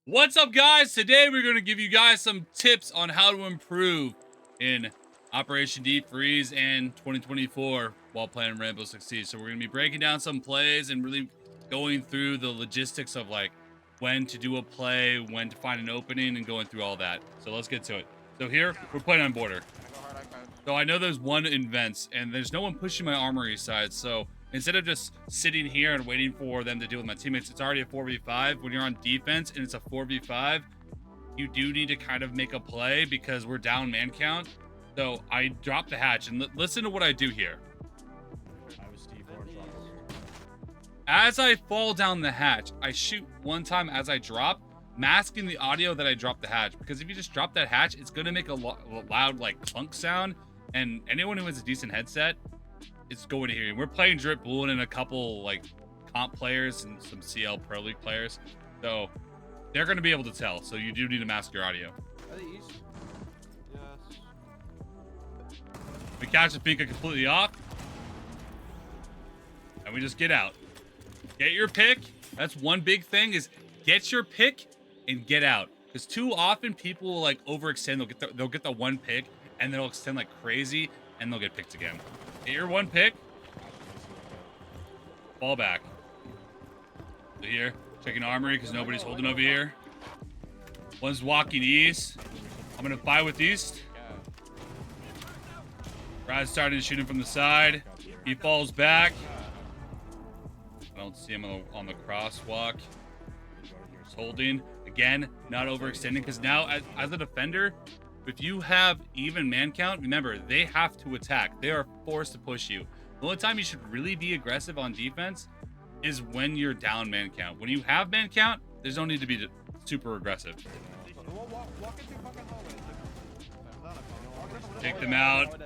What's up, guys? Today we're going to give you guys some tips on how to improve in Operation Deep Freeze and 2024 while playing Rainbow Six Siege. So we're going to be breaking down some plays and really going through the logistics of like when to do a play, when to find an opening, and going through all that. So let's get to it. So here we're playing on border. So I know there's one in vents and there's no one pushing my armory side. So instead of just sitting here and waiting for them to deal with my teammates, it's already a 4v5. When you're on defense and it's a 4v5, you do need to kind of make a play because we're down man count. So I drop the hatch and listen to what I do here. As I fall down the hatch, I shoot one time as I drop, masking the audio that I dropped the hatch. Because if you just drop that hatch, it's going to make a loud like clunk sound. And anyone who has a decent headset is going to hear you. We're playing Drip Blue and a couple like comp players and some CL Pro League players. So they're going to be able to tell. So you do need to mask your audio. Are they east? Yes. We catch the Finka completely off. And we just get out. Get your pick. That's one big thing is get your pick and get out. Because too often people will like overextend. They'll get the one pick and they'll extend like crazy and they'll get picked again. Get your one pick. Fall back. So here, checking armory because nobody's holding over here. One's walking east. I'm gonna fight with east. Brad's starting to shoot him from the side. He falls back. I don't see him on the crosswalk. He's holding. Again, not overextending because now as a defender, if you have even man count, remember, they have to attack. They are forced to push you. The only time you should really be aggressive on defense is when you're down man count. When you have man count, there's no need to be super aggressive. Take them out.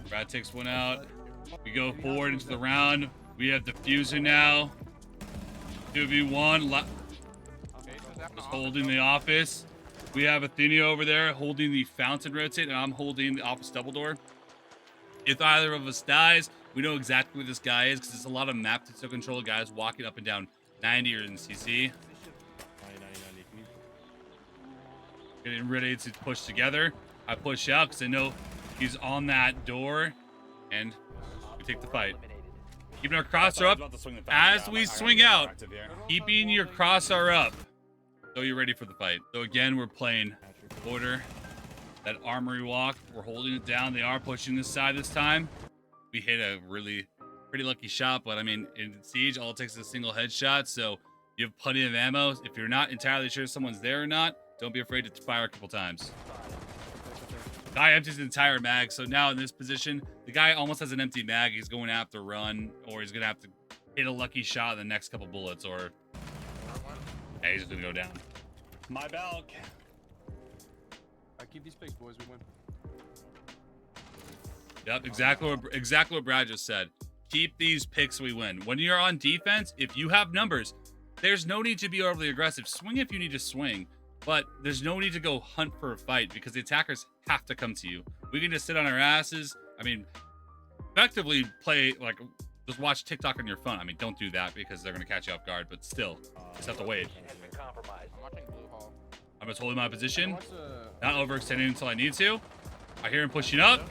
Brad takes one out. We go forward into the round. We have diffuser now. 2v1. Was holding the office. We have Athenia over there holding the fountain rotate, and I'm holding the office double door. If either of us dies, we know exactly where this guy is because it's a lot of map to control guys walking up and down 90 or in CC. Getting ready to push together. I push out because I know he's on that door, and we take the fight. Keeping our crosshair up as we swing out. Keeping your crosshair up. So you're ready for the fight. So again, we're playing border. That armory walk, we're holding it down. They are pushing this side this time. We hit a really pretty lucky shot, but I mean, in Siege, all it takes is a single headshot. So you have plenty of ammo. If you're not entirely sure someone's there or not, don't be afraid to fire a couple times. Guy empties his entire mag, so now in this position, the guy almost has an empty mag. He's going to have to run, or he's going to have to hit a lucky shot in the next couple bullets, or yeah, he's just going to go down. My balk. I keep these picks, boys. We win. Yep, exactly what Brad just said. Keep these picks, we win. When you're on defense, if you have numbers, there's no need to be overly aggressive. Swing if you need to swing, but there's no need to go hunt for a fight because the attackers have to come to you. We can just sit on our asses. I mean, effectively play like just watch TikTok on your phone. I mean, don't do that because they're gonna catch you off guard. But still, just have to wait. I'm just holding my position, not overextending until I need to. I hear him pushing up.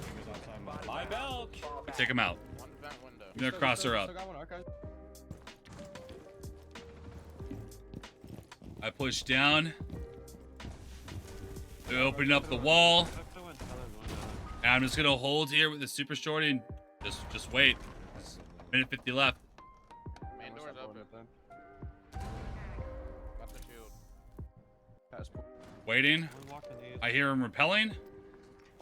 My balk. Take him out. I'm gonna cross her up. I push down. They're opening up the wall. And I'm just gonna hold here with the super shorty and just wait. There's minute 50 left. Main door's open. Got the shield. Passport. Waiting. I hear him repelling.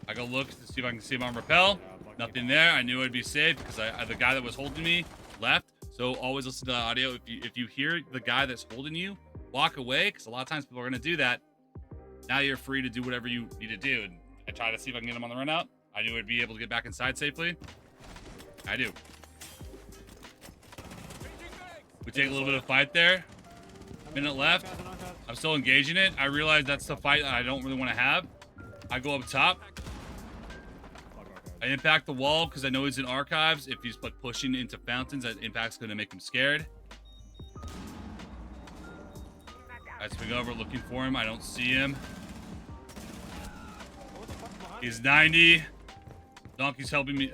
I go look to see if I can see him on repel. Nothing there. I knew I'd be safe because the guy that was holding me left. So always listen to the audio. If you hear the guy that's holding you, walk away because a lot of times people are gonna do that. Now you're free to do whatever you need to do. And I try to see if I can get him on the run out. I knew I'd be able to get back inside safely. I do. We take a little bit of fight there. Minute left. I'm still engaging it. I realize that's the fight that I don't really want to have. I go up top. I impact the wall because I know he's in archives. If he's like pushing into fountains, that impact's going to make him scared. I I swing over looking for him. I don't see him. He's 90. Donkey's helping me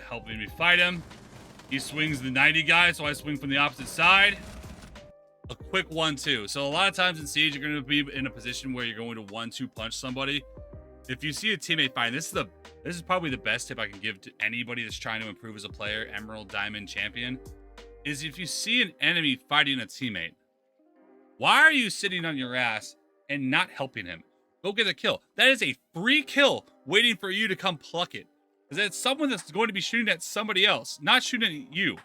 fight him. He swings the 90 guy, so I swing from the opposite side. A quick 1-2. So a lot of times in Siege, you're going to be in a position where you're going to 1-2 punch somebody. If you see a teammate fighting, this is probably the best tip I can give to anybody that's trying to improve as a player, Emerald, Diamond, Champion, is if you see an enemy fighting a teammate, why are you sitting on your ass and not helping him? Go get a kill. That is a free kill waiting for you to come pluck it. Because it's someone that's going to be shooting at somebody else, not shooting at you.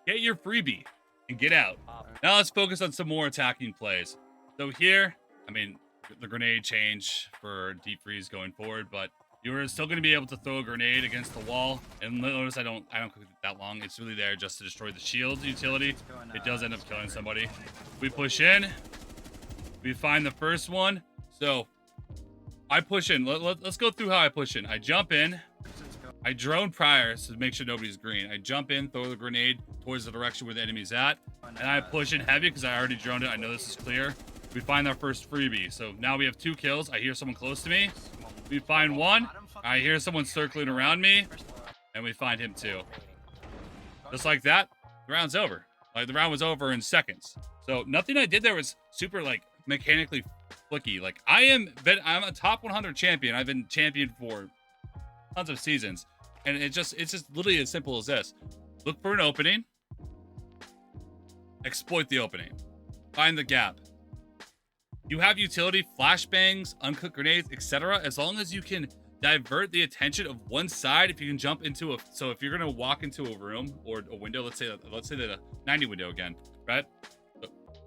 Get your freebie and get out. Now let's focus on some more attacking plays. So here, I mean, the grenade change for deep freeze going forward, but you're still going to be able to throw a grenade against the wall. And notice I don't cook it that long. It's really there just to destroy the shield utility. It does end up killing somebody. We push in. We find the first one. So I push in. Let's go through how I push in. I jump in. I drone prior to make sure nobody's green. I jump in, throw the grenade towards the direction where the enemy's at, and I push in heavy because I already droned it. I know this is clear. We find our first freebie. So now we have 2 kills. I hear someone close to me. We find one. I hear someone circling around me, and we find him too. Just like that, the round's over. Like the round was over in seconds. So nothing I did there was super like mechanically flicky. Like I'm a top 100 champion. I've been champion for tons of seasons, and it's just literally as simple as this. Look for an opening, exploit the opening, find the gap. You have utility, flashbangs, uncooked grenades, etc. As long as you can divert the attention of one side, if you can jump into so if you're gonna walk into a room or a window, let's say the 90 window again, right?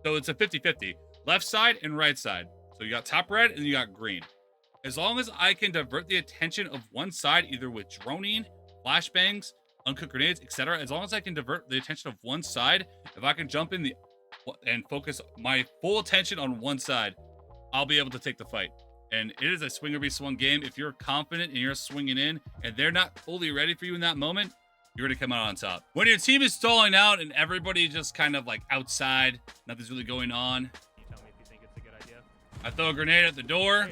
So it's a 50-50, left side and right side. So you got top red and you got green. As long as I can divert the attention of one side, either with droning, flashbangs, uncooked grenades, etc. As long as I can divert the attention of one side, if I can jump in and focus my full attention on one side, I'll be able to take the fight. And it is a swing or be swung game. If you're confident and you're swinging in and they're not fully ready for you in that moment, you're going to come out on top. When your team is stalling out and everybody just kind of like outside, nothing's really going on, I throw a grenade at the door.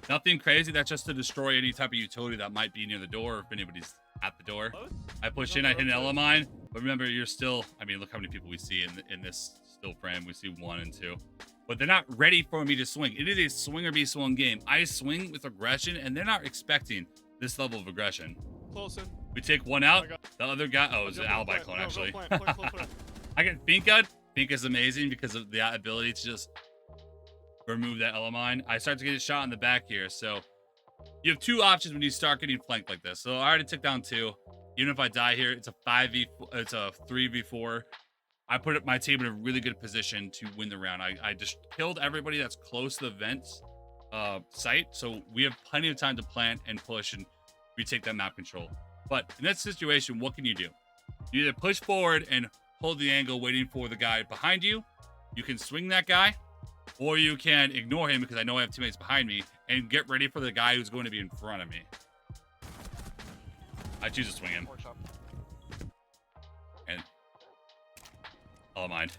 Nothing crazy. That's just to destroy any type of utility that might be near the door, or if anybody's at the door. I push in, I hit an Ella mine. But remember, you're still, I mean, look how many people we see in this still frame. We see 1 and 2. But they're not ready for me to swing. It is a swing or be swung game. I swing with aggression, and they're not expecting this level of aggression. Close in. We take one out. The other guy, oh, it's an alibi clone, actually. I get Finka. Finka's amazing because of the ability to just remove that Ella mine. I start to get a shot in the back here. So you have 2 options when you start getting flanked like this. So I already took down 2. Even if I die here, it's a 3v4. I put my team in a really good position to win the round. I just killed everybody that's close to the vents site. So we have plenty of time to plant and push and retake that map control. But in that situation, what can you do? You either push forward and hold the angle waiting for the guy behind you. You can swing that guy, or you can ignore him because I know I have teammates behind me and get ready for the guy who's going to be in front of me. I choose to swing him. And oh, mind.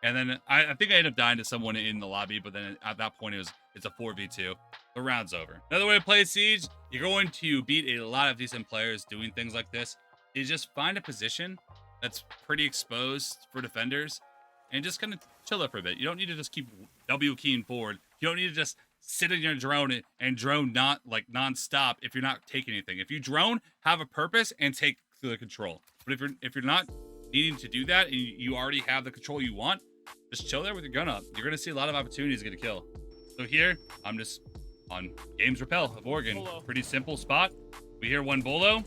And then I think I ended up dying to someone in the lobby, but then at that point it's a 4v2. The round's over. Another way to play Siege, you're going to beat a lot of decent players doing things like this, is just find a position that's pretty exposed for defenders and just kind of chill there for a bit. You don't need to just keep W keying forward. You don't need to just sit in your drone and drone not like non-stop if you're not taking anything. If you drone, have a purpose and take the control. But if you're not needing to do that and you already have the control you want, just chill there with your gun up. You're going to see a lot of opportunities to get a kill. So here, I'm just on Games Repel of Oregon. Bolo. Pretty simple spot. We hear one bolo.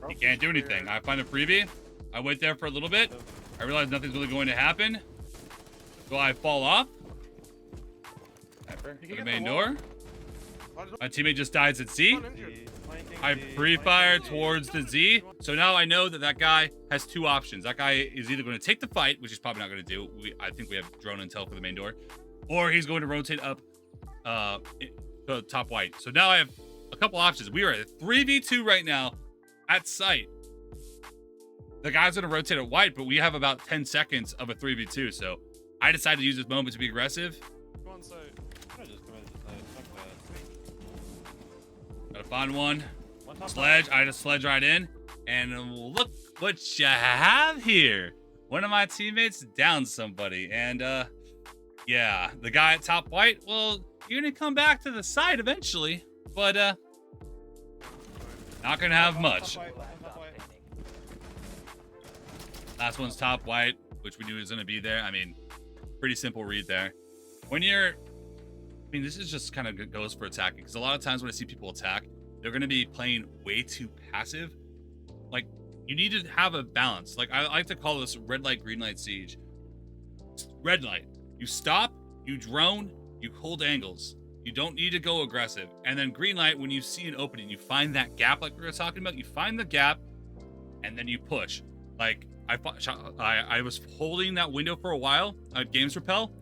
He can't do anything. I find a freebie. I wait there for a little bit. I realize nothing's really going to happen. So I fall off. To the main door. My teammate just dies at Z. I pre-fire towards the Z. So now I know that that guy has 2 options. That guy is either going to take the fight, which he's probably not going to do. I think we have drone intel for the main door. Or he's going to rotate up to top white. So now I have a couple options. We are at 3v2 right now at site. The guy's going to rotate at white, but we have about 10 seconds of a 3v2. So I decided to use this moment to be aggressive. Go on site. I just committed to site. Fuck that. Gotta find one. One top Sledge. I just sledge right in. And look what you have here. One of my teammates downed somebody. And yeah, the guy at top white, well, you're gonna come back to the side eventually. But not gonna have much. Last one's top white, which we knew was gonna be there. I mean, pretty simple read there. When you're, I mean, this is just kind of goes for attacking, because a lot of times when I see people attack, they're gonna be playing way too passive. Like, you need to have a balance. Like, I like to call this red light, green light siege. Red light, you stop, you drone, you hold angles. You don't need to go aggressive. And then green light, when you see an opening, you find that gap like we were talking about. You find the gap, and then you push. Like, I was holding that window for a while. I had games repel.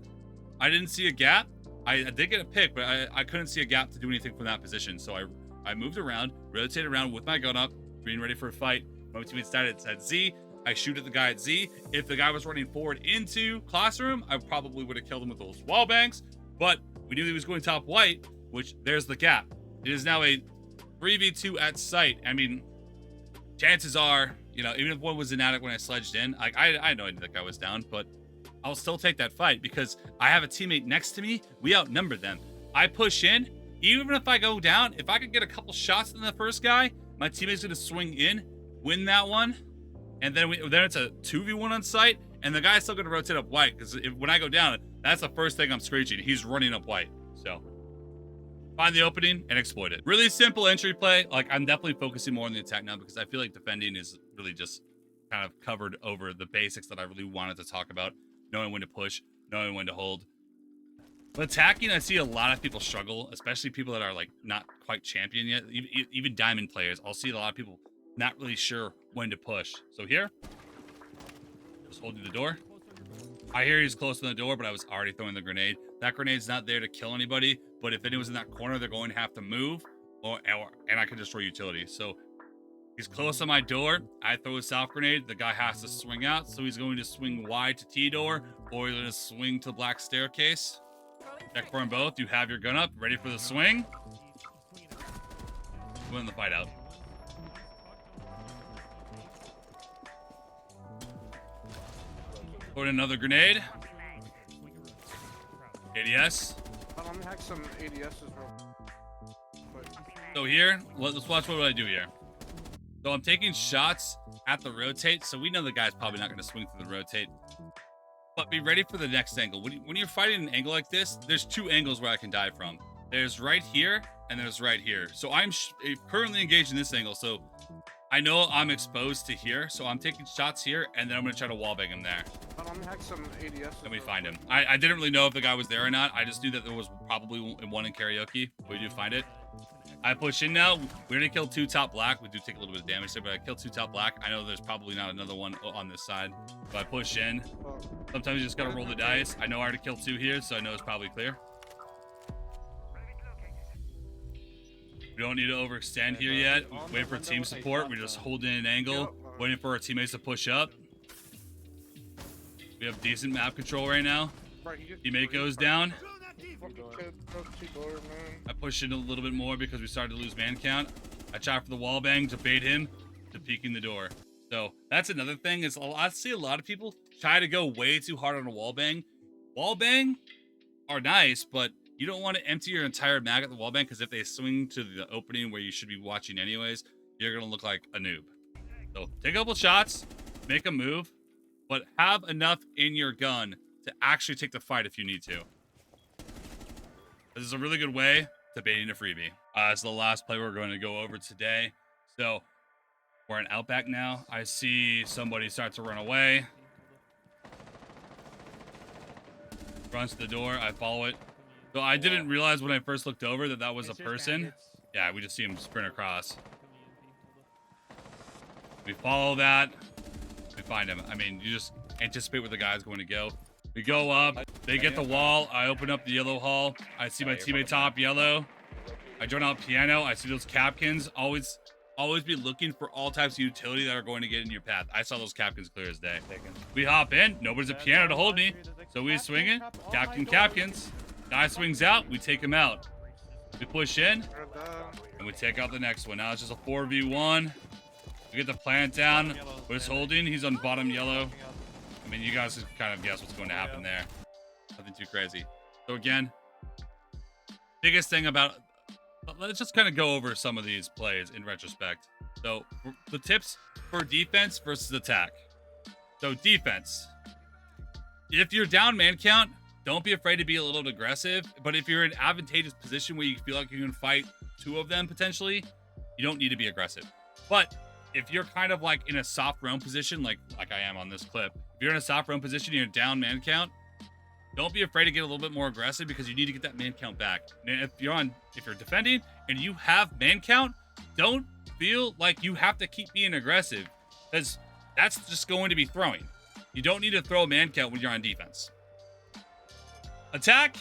I didn't see a gap. I did get a pick, but I couldn't see a gap to do anything from that position. So I moved around, rotated around with my gun up, being ready for a fight. My teammate started at Z. I shoot at the guy at Z. If the guy was running forward into classroom, I probably would have killed him with those wall bangs. But we knew he was going top white, which there's the gap. It is now a 3v2 at sight. I mean, chances are, you know, even if one was an addict when I sledged in, like I had no idea that guy was down, but I'll still take that fight because I have a teammate next to me. We outnumber them. I push in, even if I go down, if I could get a couple shots in the first guy, my teammate's gonna swing in, win that one, and then it's a 2v1 on site, and the guy's still gonna rotate up white because when I go down, that's the first thing I'm screeching. He's running up white. So find the opening and exploit it. Really simple entry play. Like, I'm definitely focusing more on the attack now because I feel like defending is really just kind of covered over the basics that I really wanted to talk about. Knowing when to push, knowing when to hold. But attacking, I see a lot of people struggle, especially people that are like not quite champion yet. Even diamond players, I'll see a lot of people not really sure when to push. So here, just holding the door. I hear he's close to the door, but I was already throwing the grenade. That grenade's not there to kill anybody, but if anyone's in that corner, they're going to have to move, and I can destroy utility. So he's close to my door. I throw a south grenade. The guy has to swing out, so he's going to swing wide to T door, or he's going to swing to black staircase. Check for them both. You have your gun up, ready for the swing. Win the fight out. Put in another grenade. ADS. Let me hack some ADSs real quick. So here, let's watch what I do here. So I'm taking shots at the rotate, so we know the guy's probably not going to swing through the rotate. But be ready for the next angle. When you're fighting an angle like this, there's two angles where I can die from. There's right here, and there's right here. So I'm currently engaged in this angle, so I know I'm exposed to here, so I'm taking shots here, and then I'm going to try to wallbang him there. Let me hack some ADSs. Let me find him. I didn't really know if the guy was there or not. I just knew that there was probably one in karaoke. We do find it. I push in now. We're going to kill two top black. We do take a little bit of damage there, but I killed two top black. I know there's probably not another one on this side, but I push in. Sometimes you just got to roll the dice. I know I already killed two here, so I know it's probably clear. We don't need to overextend here yet. Wait for team support. We're just holding an angle, waiting for our teammates to push up. We have decent map control right now. Teammate goes down. I push in a little bit more because we started to lose man count. I try for the wall bang to bait him to peeking the door. So that's another thing is I see a lot of people try to go way too hard on a wall bang. Wall bang are nice, but you don't want to empty your entire mag at the wall bang because if they swing to the opening where you should be watching anyways, you're going to look like a noob. So take a couple shots, make a move, but have enough in your gun to actually take the fight if you need to. This is a really good way to baiting a freebie. It's the last play we're going to go over today. So we're in Outback now. I see somebody start to run away. Runs to the door. I follow it. So I didn't realize when I first looked over that that was a person. Yeah, we just see him sprint across. We follow that. We find him. I mean, you just anticipate where the guy's going to go. We go up. They get the wall. I open up the yellow hall. I see my teammate top yellow. I join out piano. I see those capkins. Always always be looking for all types of utility that are going to get in your path. I saw those Capkins clear as day. We hop in. Nobody's a piano to hold me. So we swing it. Capkins. Guy swings out. We take him out. We push in. And we take out the next one. Now it's just a 4v1. We get the plant down. We're just holding. He's on bottom yellow. I mean, you guys can kind of guess what's going to happen there. Nothing too crazy. So again, biggest thing about... Let's just kind of go over some of these plays in retrospect. So the tips for defense versus attack. So defense. If you're down man count, don't be afraid to be a little aggressive. But if you're in an advantageous position where you feel like you can fight two of them potentially, you don't need to be aggressive. But if you're kind of like in a soft roam position, like I am on this clip, if you're in a soft roam position, you're down man count, don't be afraid to get a little bit more aggressive because you need to get that man count back. And if you're defending and you have man count, don't feel like you have to keep being aggressive because that's just going to be throwing. You don't need to throw a man count when you're on defense. Attack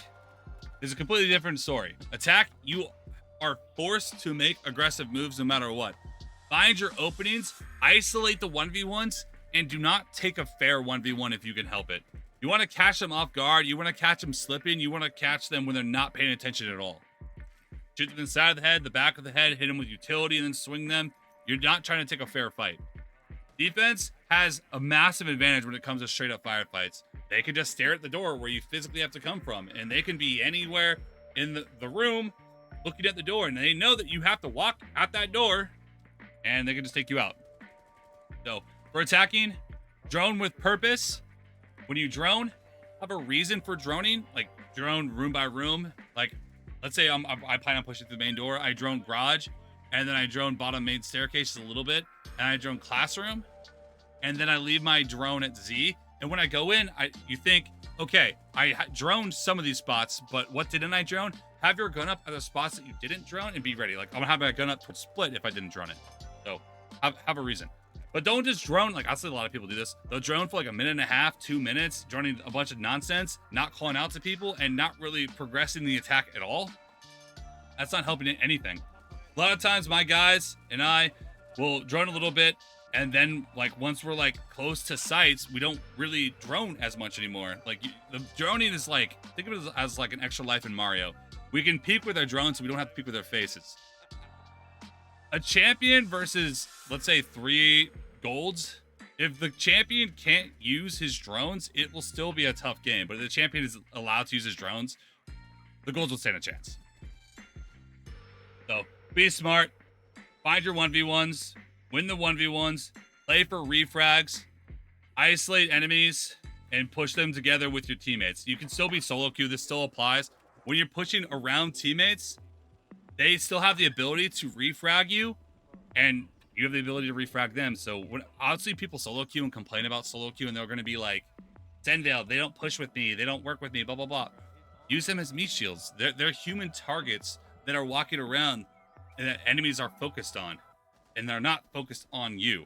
is a completely different story. Attack, you are forced to make aggressive moves no matter what. Find your openings, isolate the 1v1s, and do not take a fair 1v1 if you can help it. You want to catch them off guard. You want to catch them slipping. You want to catch them when they're not paying attention at all. Shoot them in the side of the head, the back of the head, hit them with utility, and then swing them. You're not trying to take a fair fight. Defense has a massive advantage when it comes to straight up firefights. They can just stare at the door where you physically have to come from, and they can be anywhere in the room looking at the door, and they know that you have to walk out that door, and they can just take you out. So for attacking, drone with purpose. When you drone, have a reason for droning, like drone room by room. Like, let's say I plan on pushing through the main door. I drone garage, and then I drone bottom main staircase a little bit, and I drone classroom, and then I leave my drone at Z. And when I go in, you think, okay, I droned some of these spots, but what didn't I drone? Have your gun up at the spots that you didn't drone and be ready. Like, I'm gonna have my gun up towards split if I didn't drone it. So have a reason. But don't just drone. Like, I see a lot of people do this. They'll drone for like a minute and a half, 2 minutes, droning a bunch of nonsense, not calling out to people, and not really progressing the attack at all. That's not helping anything. A lot of times my guys and I will drone a little bit, and then like once we're like close to sites, we don't really drone as much anymore. Like the droning is like, think of it as like an extra life in Mario. We can peek with our drones so we don't have to peek with our faces. A champion versus, let's say, 3 golds. If the champion can't use his drones, it will still be a tough game. But if the champion is allowed to use his drones, the golds will stand a chance. So be smart. Find your 1v1s. Win the 1v1s. Play for refrags. Isolate enemies. And push them together with your teammates. You can still be solo queue. This still applies. When you're pushing around teammates, they still have the ability to refrag you, and you have the ability to refrag them. So when obviously people solo queue and complain about solo queue, and they're going to be like, SenVale, they don't push with me, they don't work with me, blah blah blah. Use them as meat shields. They're human targets that are walking around and that enemies are focused on, and they're not focused on you.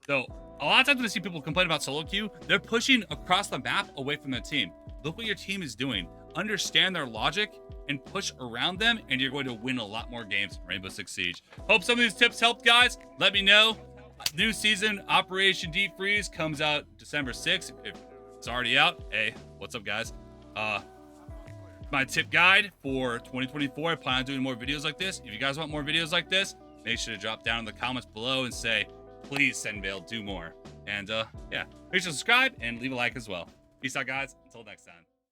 So a lot of times when I see people complain about solo queue, they're pushing across the map away from their team. Look what your team is doing. Understand their logic and push around them, and you're going to win a lot more games in Rainbow Six Siege. Hope some of these tips helped, guys. Let me know. New season, Operation Deep Freeze, comes out December 6th. If it's already out, hey, what's up, guys? My tip guide for 2024. I plan on doing more videos like this. If you guys want more videos like this, make sure to drop down in the comments below and say, please, SenVale, do more. And yeah, make sure to subscribe and leave a like as well. Peace out, guys. Until next time.